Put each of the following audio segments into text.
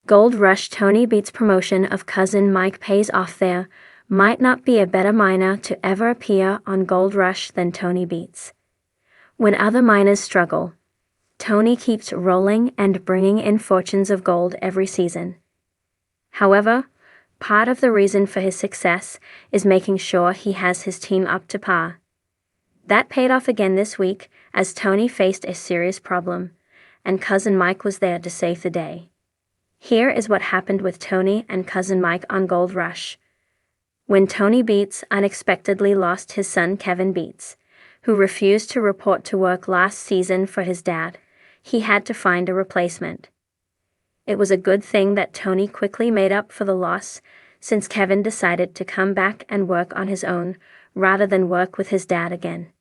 Gold Rush Tony Beets' promotion of cousin Mike pays off. There might not be a better miner to ever appear on Gold Rush than Tony Beets. When other miners struggle, Tony keeps rolling and bringing in fortunes of gold every season. However, part of the reason for his success is making sure he has his team up to par. That paid off again this week as Tony faced a serious problem, and cousin Mike was there to save the day. Here is what happened with Tony and cousin Mike on Gold Rush. When Tony Beets unexpectedly lost his son Kevin Beets, who refused to report to work last season for his dad, he had to find a replacement. It was a good thing that Tony quickly made up for the loss, since Kevin decided to come back and work on his own rather than work with his dad again.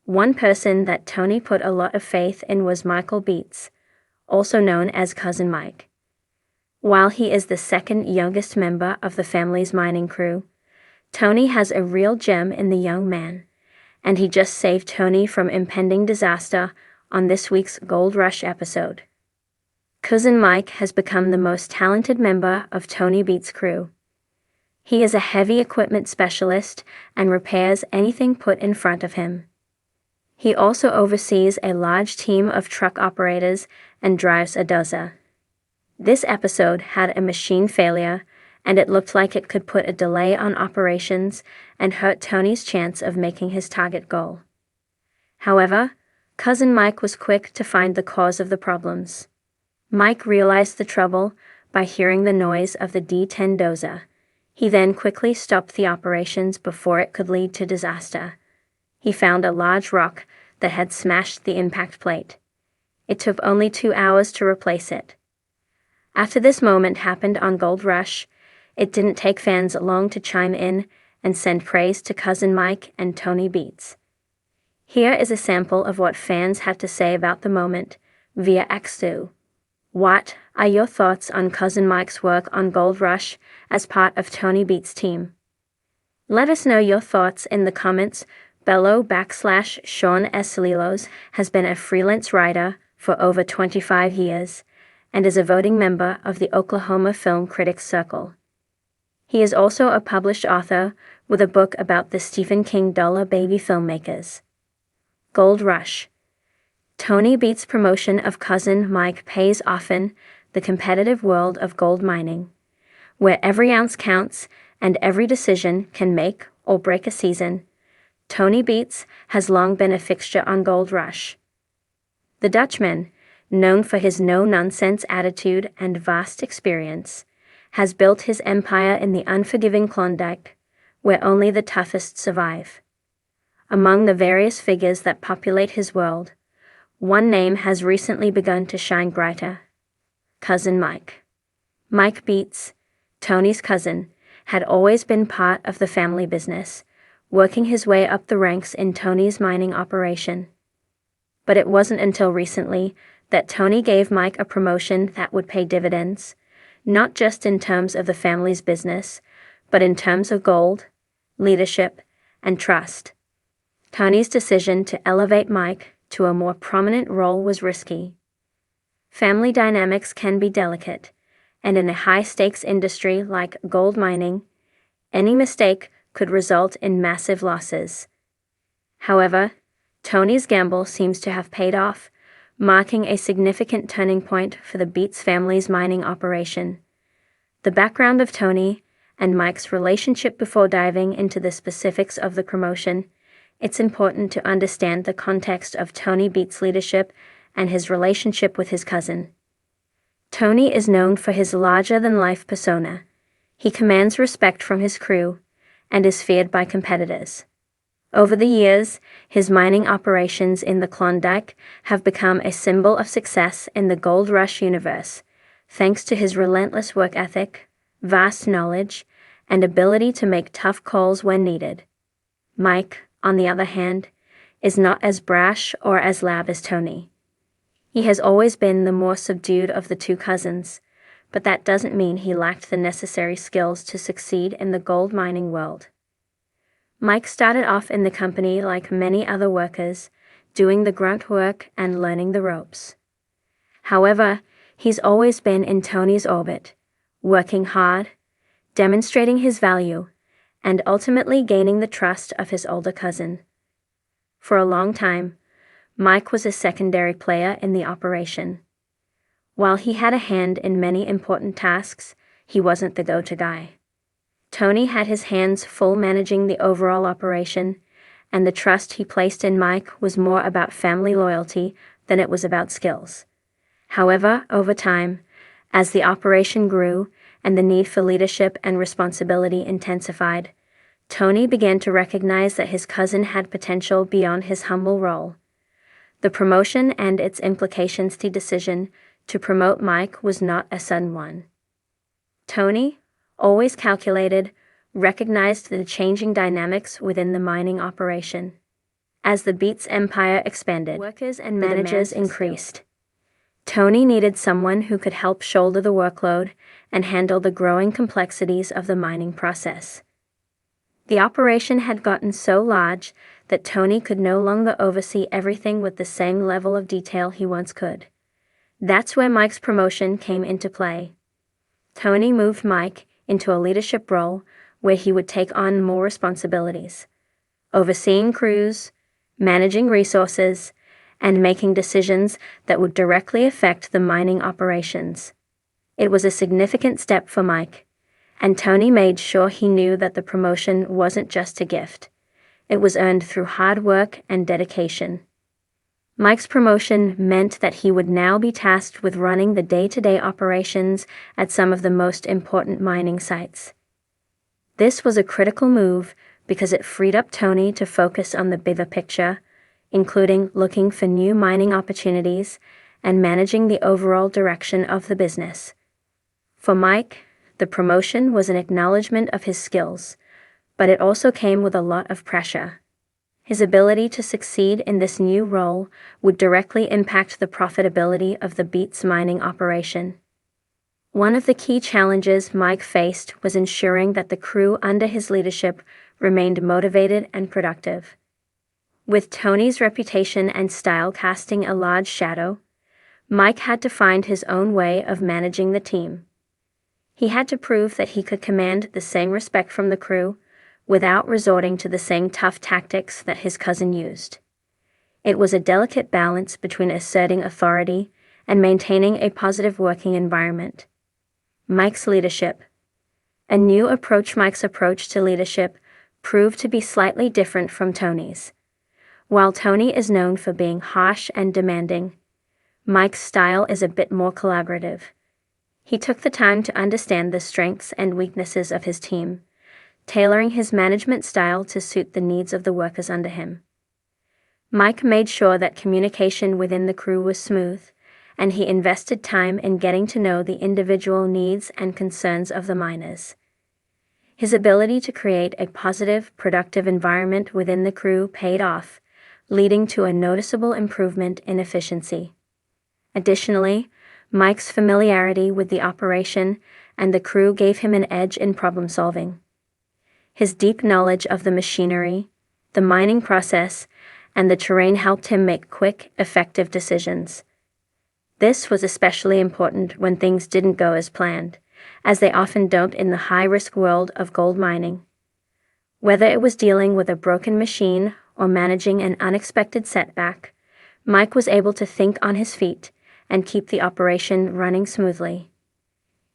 One person that Tony put a lot of faith in was Michael Beets, also known as Cousin Mike. While he is the second youngest member of the family's mining crew, Tony has a real gem in the young man, and he just saved Tony from impending disaster on this week's Gold Rush episode. Cousin Mike has become the most talented member of Tony Beets' crew. He is a heavy equipment specialist and repairs anything put in front of him. He also oversees a large team of truck operators and drives a dozer. This episode had a machine failure, and it looked like it could put a delay on operations and hurt Tony's chance of making his target goal. However, cousin Mike was quick to find the cause of the problems. Mike realized the trouble by hearing the noise of the D10 dozer. He then quickly stopped the operations before it could lead to disaster. He found a large rock that had smashed the impact plate. It took only 2 hours to replace it. After this moment happened on Gold Rush, it didn't take fans long to chime in and send praise to cousin Mike and Tony Beets. Here is a sample of what fans had to say about the moment via X2. What are your thoughts on cousin Mike's work on Gold Rush as part of Tony Beets' team? Let us know your thoughts in the comments below. Sean S. Lilos has been a freelance writer for over 25 years and is a voting member of the Oklahoma Film Critics Circle. He is also a published author with a book about the Stephen King dollar baby filmmakers. Gold Rush. Tony Beets' promotion of cousin Mike pays off in the competitive world of gold mining, where every ounce counts and every decision can make or break a season. Tony Beets has long been a fixture on Gold Rush. The Dutchman, known for his no-nonsense attitude and vast experience, has built his empire in the unforgiving Klondike, where only the toughest survive. Among the various figures that populate his world, one name has recently begun to shine brighter: cousin Mike. Mike Beets, Tony's cousin, had always been part of the family business, working his way up the ranks in Tony's mining operation. But it wasn't until recently that Tony gave Mike a promotion that would pay dividends, not just in terms of the family's business, but in terms of gold, leadership, and trust. Tony's decision to elevate Mike to a more prominent role was risky. Family dynamics can be delicate, and in a high-stakes industry like gold mining, any mistake could result in massive losses. However, Tony's gamble seems to have paid off, marking a significant turning point for the Beets family's mining operation. The background of Tony and Mike's relationship. Before diving into the specifics of the promotion, it's important to understand the context of Tony Beets' leadership and his relationship with his cousin. Tony is known for his larger-than-life persona. He commands respect from his crew and is feared by competitors. Over the years, his mining operations in the Klondike have become a symbol of success in the Gold Rush universe, thanks to his relentless work ethic, vast knowledge, and ability to make tough calls when needed. Mike, on the other hand, is not as brash or as loud as Tony. He has always been the more subdued of the two cousins, but that doesn't mean he lacked the necessary skills to succeed in the gold mining world. Mike started off in the company like many other workers, doing the grunt work and learning the ropes. However, He's always been in Tony's orbit, working hard, demonstrating his value, and ultimately gaining the trust of his older cousin. For a long time, Mike was a secondary player in the operation. While he had a hand in many important tasks, he wasn't the go-to guy. Tony had his hands full managing the overall operation, and the trust he placed in Mike was more about family loyalty than it was about skills. However, over time, as the operation grew and the need for leadership and responsibility intensified, Tony began to recognize that his cousin had potential beyond his humble role. The promotion and its implications. The decision to promote Mike was not a sudden one. Tony, always calculated, recognized the changing dynamics within the mining operation. As the Beets empire expanded, workers and managers increased. Tony needed someone who could help shoulder the workload and handle the growing complexities of the mining process. The operation had gotten so large that Tony could no longer oversee everything with the same level of detail he once could. That's where Mike's promotion came into play. Tony moved Mike into a leadership role where he would take on more responsibilities, overseeing crews, managing resources, and making decisions that would directly affect the mining operations. It was a significant step for Mike, and Tony made sure he knew that the promotion wasn't just a gift. It was earned through hard work and dedication. Mike's promotion meant that he would now be tasked with running the day-to-day operations at some of the most important mining sites. This was a critical move because it freed up Tony to focus on the bigger picture, including looking for new mining opportunities and managing the overall direction of the business. For Mike, the promotion was an acknowledgement of his skills, but it also came with a lot of pressure. His ability to succeed in this new role would directly impact the profitability of the Beets mining operation. One of the key challenges Mike faced was ensuring that the crew under his leadership remained motivated and productive. With Tony's reputation and style casting a large shadow, Mike had to find his own way of managing the team. He had to prove that he could command the same respect from the crew without resorting to the same tough tactics that his cousin used. It was a delicate balance between asserting authority and maintaining a positive working environment. Mike's leadership. A new approach. Mike's approach to leadership proved to be slightly different from Tony's. While Tony is known for being harsh and demanding, Mike's style is a bit more collaborative. He took the time to understand the strengths and weaknesses of his team, tailoring his management style to suit the needs of the workers under him. Mike made sure that communication within the crew was smooth, and he invested time in getting to know the individual needs and concerns of the miners. His ability to create a positive, productive environment within the crew paid off, leading to a noticeable improvement in efficiency. Additionally, Mike's familiarity with the operation and the crew gave him an edge in problem-solving. His deep knowledge of the machinery, the mining process, and the terrain helped him make quick, effective decisions. This was especially important when things didn't go as planned, as they often don't in the high-risk world of gold mining. Whether it was dealing with a broken machine or managing an unexpected setback, Mike was able to think on his feet and keep the operation running smoothly.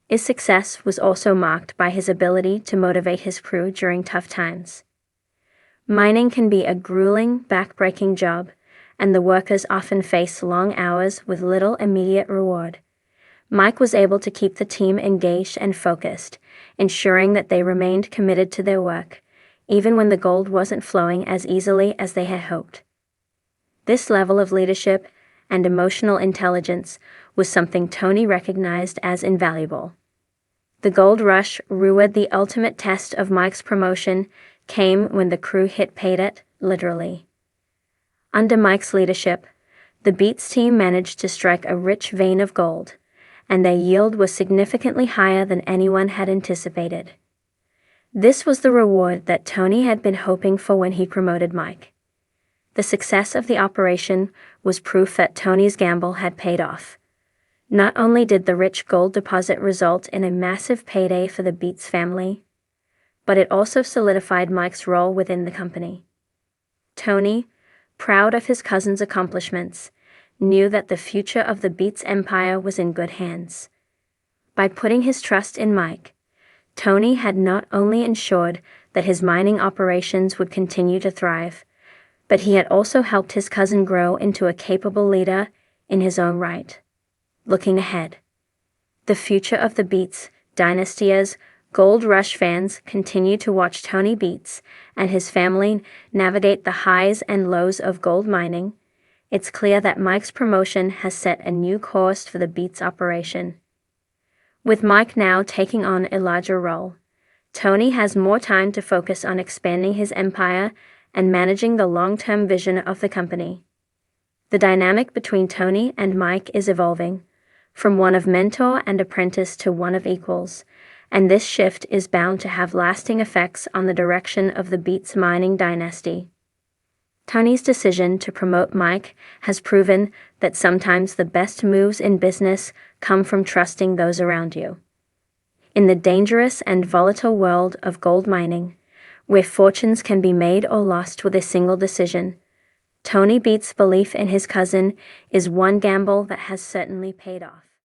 His success was also marked by his ability to motivate his crew during tough times. Mining can be a grueling, back-breaking job, and the workers often face long hours with little immediate reward. Mike was able to keep the team engaged and focused, ensuring that they remained committed to their work, even when the gold wasn't flowing as easily as they had hoped. This level of leadership and emotional intelligence was something Tony recognized as invaluable. The gold rush, the ultimate test of Mike's promotion, came when the crew hit pay dirt, literally. Under Mike's leadership, the Beets team managed to strike a rich vein of gold, and their yield was significantly higher than anyone had anticipated. This was the reward that Tony had been hoping for when he promoted Mike. The success of the operation was proof that Tony's gamble had paid off. Not only did the rich gold deposit result in a massive payday for the Beets family, but it also solidified Mike's role within the company. Tony, proud of his cousin's accomplishments, knew that the future of the Beets empire was in good hands. By putting his trust in Mike, Tony had not only ensured that his mining operations would continue to thrive, but he had also helped his cousin grow into a capable leader in his own right. Looking ahead, the future of the Beets dynasty as Gold Rush fans continue to watch Tony Beets and his family navigate the highs and lows of gold mining. It's clear that Mike's promotion has set a new course for the Beets operation. With Mike now taking on a larger role, Tony has more time to focus on expanding his empire and managing the long-term vision of the company. The dynamic between Tony and Mike is evolving, from one of mentor and apprentice to one of equals, and this shift is bound to have lasting effects on the direction of the Beets mining dynasty. Tony's decision to promote Mike has proven that sometimes the best moves in business come from trusting those around you. In the dangerous and volatile world of gold mining, where fortunes can be made or lost with a single decision, Tony Beets' belief in his cousin is one gamble that has certainly paid off.